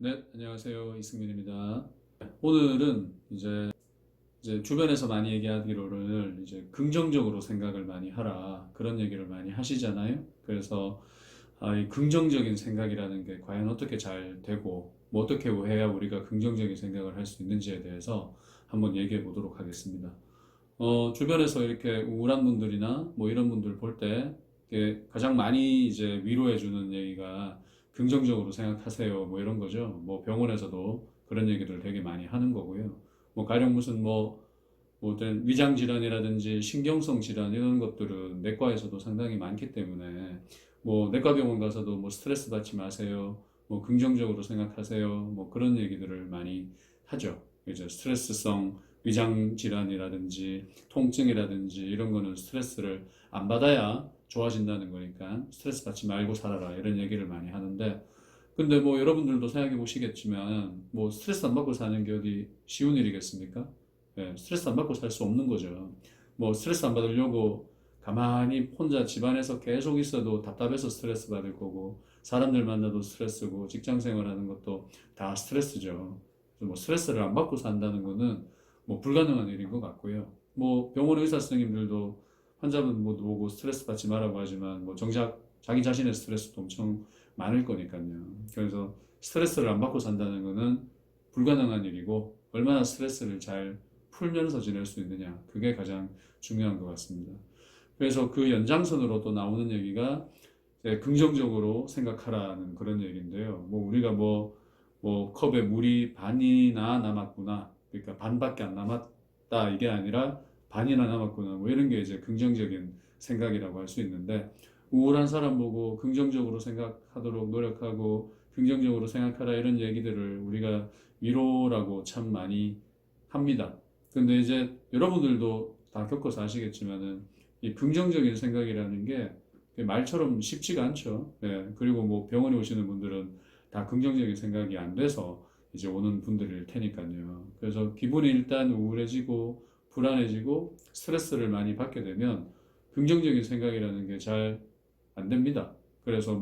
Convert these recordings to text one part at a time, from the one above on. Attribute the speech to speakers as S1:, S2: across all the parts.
S1: 네, 안녕하세요. 이승민입니다. 오늘은 이제 주변에서 많이 얘기하기로는 이제 긍정적으로 생각을 많이 하라 그런 얘기를 많이 하시잖아요. 그래서 이 긍정적인 생각이라는 게 과연 어떻게 잘 되고 뭐 어떻게 해야 우리가 긍정적인 생각을 할 수 있는지에 대해서 한번 얘기해 보도록 하겠습니다. 주변에서 이렇게 우울한 분들이나 뭐 이런 분들 볼 때 가장 많이 이제 위로해 주는 얘기가 긍정적으로 생각하세요. 뭐 이런 거죠. 뭐 병원에서도 그런 얘기들 되게 많이 하는 거고요. 뭐 가령 무슨 뭐 어떤 위장 질환이라든지 신경성 질환 이런 것들은 내과에서도 상당히 많기 때문에 뭐 내과 병원 가서도 뭐 스트레스 받지 마세요. 뭐 긍정적으로 생각하세요. 뭐 그런 얘기들을 많이 하죠. 이제 스트레스성 위장 질환이라든지 통증이라든지 이런 거는 스트레스를 안 받아야 좋아진다는 거니까 스트레스 받지 말고 살아라 이런 얘기를 많이 하는데 근데 뭐 여러분들도 생각해 보시겠지만 뭐 스트레스 안 받고 사는 게 어디 쉬운 일이겠습니까? 예, 스트레스 안 받고 살 수 없는 거죠. 뭐 스트레스 안 받으려고 가만히 혼자 집안에서 계속 있어도 답답해서 스트레스 받을 거고 사람들 만나도 스트레스고 직장 생활하는 것도 다 스트레스죠. 그래서 뭐 스트레스를 안 받고 산다는 거는 뭐 불가능한 일인 것 같고요. 뭐 병원 의사 선생님들도 환자분 뭐 보고 스트레스 받지 말라고 하지만 뭐 정작 자기 자신의 스트레스도 엄청 많을 거니까요. 그래서 스트레스를 안 받고 산다는 거는 불가능한 일이고 얼마나 스트레스를 잘 풀면서 지낼 수 있느냐 그게 가장 중요한 것 같습니다. 그래서 그 연장선으로 또 나오는 얘기가 긍정적으로 생각하라는 그런 얘기인데요. 뭐 우리가 뭐 컵에 물이 반이나 남았구나. 그러니까 반밖에 안 남았다 이게 아니라 반이나 남았구나. 뭐 이런 게 이제 긍정적인 생각이라고 할 수 있는데 우울한 사람 보고 긍정적으로 생각하도록 노력하고 긍정적으로 생각하라 이런 얘기들을 우리가 위로라고 참 많이 합니다. 근데 이제 여러분들도 다 겪어서 아시겠지만은 이 긍정적인 생각이라는 게 말처럼 쉽지가 않죠. 예, 그리고 뭐 병원에 오시는 분들은 다 긍정적인 생각이 안 돼서 이제 오는 분들일 테니까요. 그래서 기분이 일단 우울해지고 불안해지고 스트레스를 많이 받게 되면 긍정적인 생각이라는 게 잘 안 됩니다. 그래서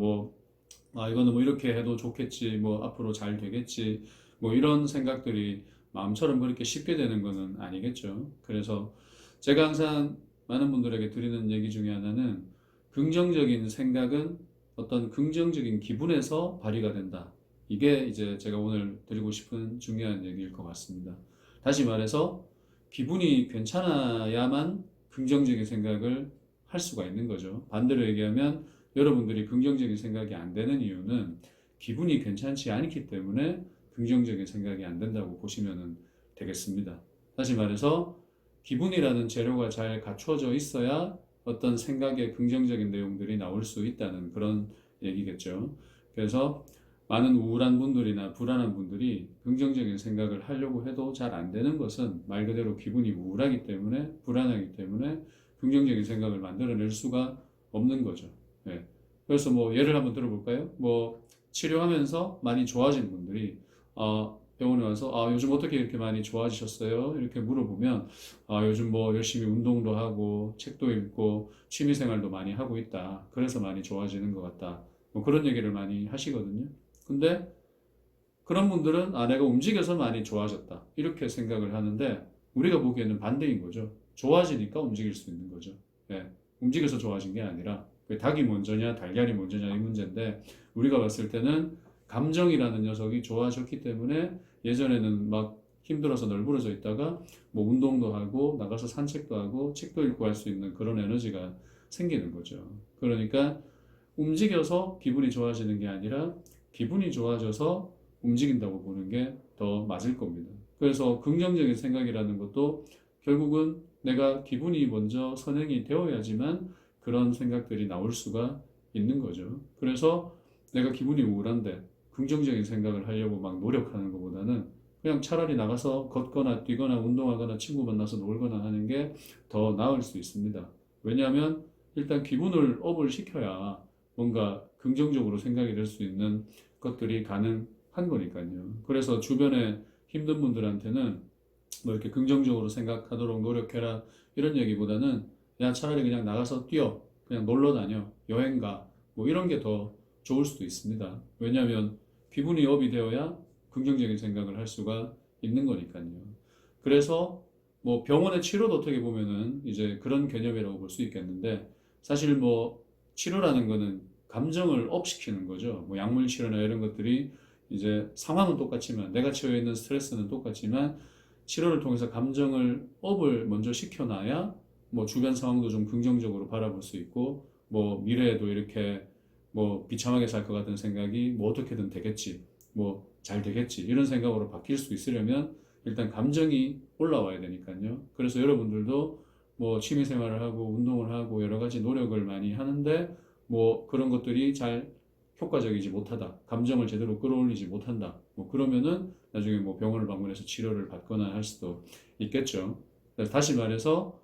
S1: 이거는 뭐 이렇게 해도 좋겠지, 뭐 앞으로 잘 되겠지, 뭐 이런 생각들이 마음처럼 그렇게 쉽게 되는 거는 아니겠죠. 그래서 제가 항상 많은 분들에게 드리는 얘기 중에 하나는 긍정적인 생각은 어떤 긍정적인 기분에서 발휘가 된다. 이게 이제 제가 오늘 드리고 싶은 중요한 얘기일 것 같습니다. 다시 말해서 기분이 괜찮아야만 긍정적인 생각을 할 수가 있는 거죠. 반대로 얘기하면 여러분들이 긍정적인 생각이 안 되는 이유는 기분이 괜찮지 않기 때문에 긍정적인 생각이 안 된다고 보시면 되겠습니다. 다시 말해서 기분이라는 재료가 잘 갖춰져 있어야 어떤 생각의 긍정적인 내용들이 나올 수 있다는 그런 얘기겠죠. 그래서 많은 우울한 분들이나 불안한 분들이 긍정적인 생각을 하려고 해도 잘 안 되는 것은 말 그대로 기분이 우울하기 때문에 불안하기 때문에 긍정적인 생각을 만들어낼 수가 없는 거죠. 네. 그래서 뭐 예를 한번 들어볼까요? 뭐 치료하면서 많이 좋아진 분들이 병원에 와서 요즘 어떻게 이렇게 많이 좋아지셨어요? 이렇게 물어보면 요즘 뭐 열심히 운동도 하고 책도 읽고 취미 생활도 많이 하고 있다. 그래서 많이 좋아지는 것 같다. 뭐 그런 얘기를 많이 하시거든요. 근데 그런 분들은 내가 움직여서 많이 좋아졌다. 이렇게 생각을 하는데 우리가 보기에는 반대인 거죠. 좋아지니까 움직일 수 있는 거죠. 예, 움직여서 좋아진 게 아니라 닭이 먼저냐 달걀이 먼저냐 이 문제인데 우리가 봤을 때는 감정이라는 녀석이 좋아졌기 때문에 예전에는 막 힘들어서 널브러져 있다가 뭐 운동도 하고 나가서 산책도 하고 책도 읽고 할 수 있는 그런 에너지가 생기는 거죠. 그러니까 움직여서 기분이 좋아지는 게 아니라 기분이 좋아져서 움직인다고 보는 게 더 맞을 겁니다. 그래서 긍정적인 생각이라는 것도 결국은 내가 기분이 먼저 선행이 되어야지만 그런 생각들이 나올 수가 있는 거죠. 그래서 내가 기분이 우울한데 긍정적인 생각을 하려고 막 노력하는 것보다는 그냥 차라리 나가서 걷거나 뛰거나 운동하거나 친구 만나서 놀거나 하는 게 더 나을 수 있습니다. 왜냐하면 일단 기분을 업을 시켜야 뭔가 긍정적으로 생각이 될 수 있는 것들이 가능한 거니까요. 그래서 주변에 힘든 분들한테는 뭐 이렇게 긍정적으로 생각하도록 노력해라 이런 얘기보다는 야 차라리 그냥 나가서 뛰어 그냥 놀러 다녀 여행 가 뭐 이런 게 더 좋을 수도 있습니다. 왜냐하면 기분이 업이 되어야 긍정적인 생각을 할 수가 있는 거니까요. 그래서 뭐 병원의 치료도 어떻게 보면은 이제 그런 개념이라고 볼 수 있겠는데, 사실 뭐 치료라는 거는 감정을 업시키는 거죠. 뭐 약물 치료나 이런 것들이 이제 상황은 똑같지만, 내가 처해 있는 스트레스는 똑같지만 치료를 통해서 감정을 업을 먼저 시켜놔야 뭐 주변 상황도 좀 긍정적으로 바라볼 수 있고, 뭐 미래에도 이렇게 뭐 비참하게 살 것 같은 생각이 뭐 어떻게든 되겠지, 뭐 잘 되겠지, 이런 생각으로 바뀔 수 있으려면 일단 감정이 올라와야 되니까요. 그래서 여러분들도 뭐 취미 생활을 하고 운동을 하고 여러 가지 노력을 많이 하는데 뭐 그런 것들이 잘 효과적이지 못하다, 감정을 제대로 끌어올리지 못한다, 뭐 그러면은 나중에 뭐 병원을 방문해서 치료를 받거나 할 수도 있겠죠. 다시 말해서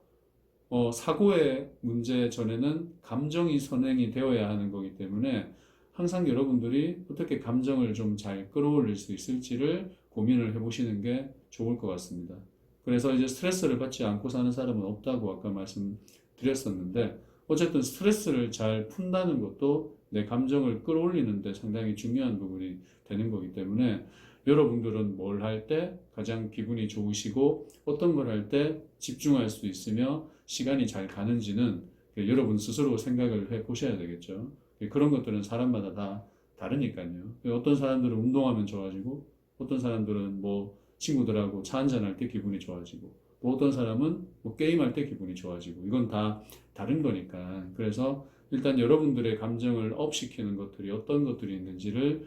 S1: 사고의 문제 전에는 감정이 선행이 되어야 하는 거기 때문에 항상 여러분들이 어떻게 감정을 좀 잘 끌어올릴 수 있을지를 고민을 해보시는 게 좋을 것 같습니다. 그래서 이제 스트레스를 받지 않고 사는 사람은 없다고 아까 말씀드렸었는데, 어쨌든 스트레스를 잘 푼다는 것도 내 감정을 끌어올리는 데 상당히 중요한 부분이 되는 거기 때문에, 여러분들은 뭘 할 때 가장 기분이 좋으시고 어떤 걸 할 때 집중할 수 있으며 시간이 잘 가는지는 여러분 스스로 생각을 해 보셔야 되겠죠. 그런 것들은 사람마다 다 다르니까요. 어떤 사람들은 운동하면 좋아지고, 어떤 사람들은 뭐 친구들하고 차 한잔할 때 기분이 좋아지고, 또 어떤 사람은 뭐 게임할 때 기분이 좋아지고, 이건 다 다른 거니까. 그래서 일단 여러분들의 감정을 업시키는 것들이 어떤 것들이 있는지를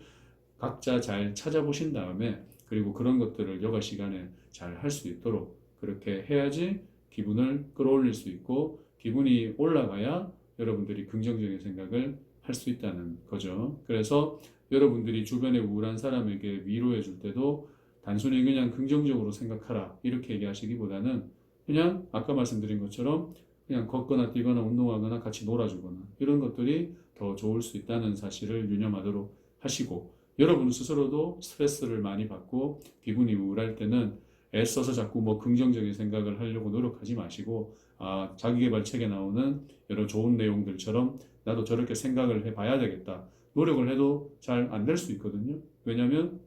S1: 각자 잘 찾아보신 다음에, 그리고 그런 것들을 여가 시간에 잘 할 수 있도록 그렇게 해야지 기분을 끌어올릴 수 있고, 기분이 올라가야 여러분들이 긍정적인 생각을 할 수 있다는 거죠. 그래서 여러분들이 주변에 우울한 사람에게 위로해 줄 때도 단순히 그냥 긍정적으로 생각하라 이렇게 얘기하시기보다는, 그냥 아까 말씀드린 것처럼 그냥 걷거나 뛰거나 운동하거나 같이 놀아주거나 이런 것들이 더 좋을 수 있다는 사실을 유념하도록 하시고, 여러분 스스로도 스트레스를 많이 받고 기분이 우울할 때는 애써서 자꾸 뭐 긍정적인 생각을 하려고 노력하지 마시고, 자기계발책에 나오는 여러 좋은 내용들처럼 나도 저렇게 생각을 해봐야 되겠다, 노력을 해도 잘 안 될 수 있거든요. 왜냐하면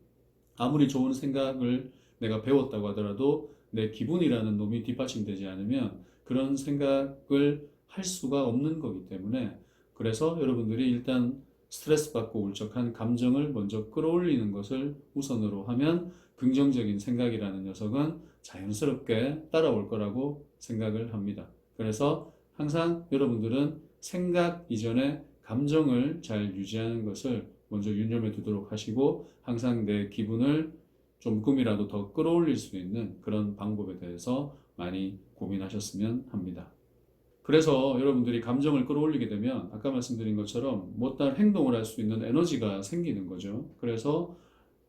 S1: 아무리 좋은 생각을 내가 배웠다고 하더라도 내 기분이라는 놈이 뒷받침되지 않으면 그런 생각을 할 수가 없는 거기 때문에, 그래서 여러분들이 일단 스트레스 받고 울적한 감정을 먼저 끌어올리는 것을 우선으로 하면 긍정적인 생각이라는 녀석은 자연스럽게 따라올 거라고 생각을 합니다. 그래서 항상 여러분들은 생각 이전에 감정을 잘 유지하는 것을 먼저 유념해 두도록 하시고, 항상 내 기분을 조금이라도 더 끌어올릴 수 있는 그런 방법에 대해서 많이 고민하셨으면 합니다. 그래서 여러분들이 감정을 끌어올리게 되면 아까 말씀드린 것처럼 못다한 행동을 할 수 있는 에너지가 생기는 거죠. 그래서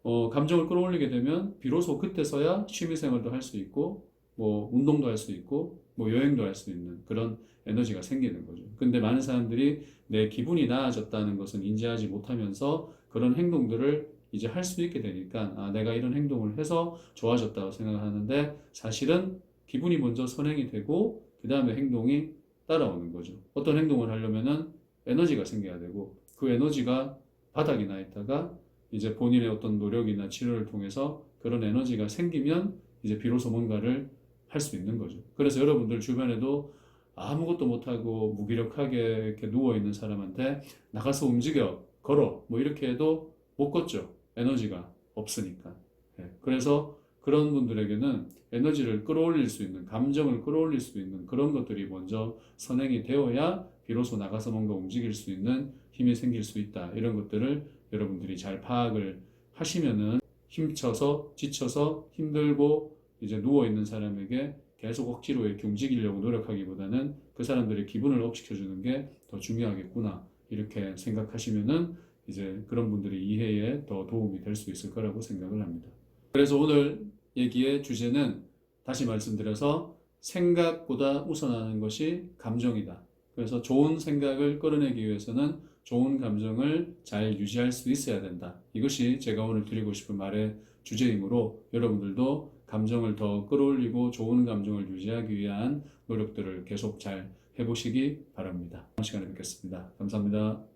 S1: 감정을 끌어올리게 되면 비로소 그때서야 취미생활도 할 수 있고, 뭐 운동도 할 수 있고, 뭐 여행도 할 수 있는 그런 에너지가 생기는 거죠. 근데 많은 사람들이 내 기분이 나아졌다는 것은 인지하지 못하면서 그런 행동들을 이제 할 수 있게 되니까, 내가 이런 행동을 해서 좋아졌다고 생각하는데, 사실은 기분이 먼저 선행이 되고 그 다음에 행동이 따라오는 거죠. 어떤 행동을 하려면은 에너지가 생겨야 되고, 그 에너지가 바닥이 나 있다가 이제 본인의 어떤 노력이나 치료를 통해서 그런 에너지가 생기면 이제 비로소 뭔가를 할 수 있는 거죠. 그래서 여러분들 주변에도 아무것도 못하고 무기력하게 이렇게 누워있는 사람한테 나가서 움직여, 걸어, 뭐 이렇게 해도 못 걷죠. 에너지가 없으니까. 그래서 그런 분들에게는 에너지를 끌어올릴 수 있는, 감정을 끌어올릴 수 있는 그런 것들이 먼저 선행이 되어야 비로소 나가서 뭔가 움직일 수 있는 힘이 생길 수 있다. 이런 것들을 여러분들이 잘 파악을 하시면은 힘쳐서 지쳐서 힘들고 이제 누워있는 사람에게 계속 억지로 이렇게 움직이려고 노력하기보다는 그 사람들의 기분을 업시켜주는 게 더 중요하겠구나, 이렇게 생각하시면은 이제 그런 분들의 이해에 더 도움이 될 수 있을 거라고 생각을 합니다. 그래서 오늘 얘기의 주제는 다시 말씀드려서 생각보다 우선하는 것이 감정이다. 그래서 좋은 생각을 끌어내기 위해서는 좋은 감정을 잘 유지할 수 있어야 된다. 이것이 제가 오늘 드리고 싶은 말의 주제이므로, 여러분들도 감정을 더 끌어올리고 좋은 감정을 유지하기 위한 노력들을 계속 잘 해보시기 바랍니다. 다음 시간에 뵙겠습니다. 감사합니다.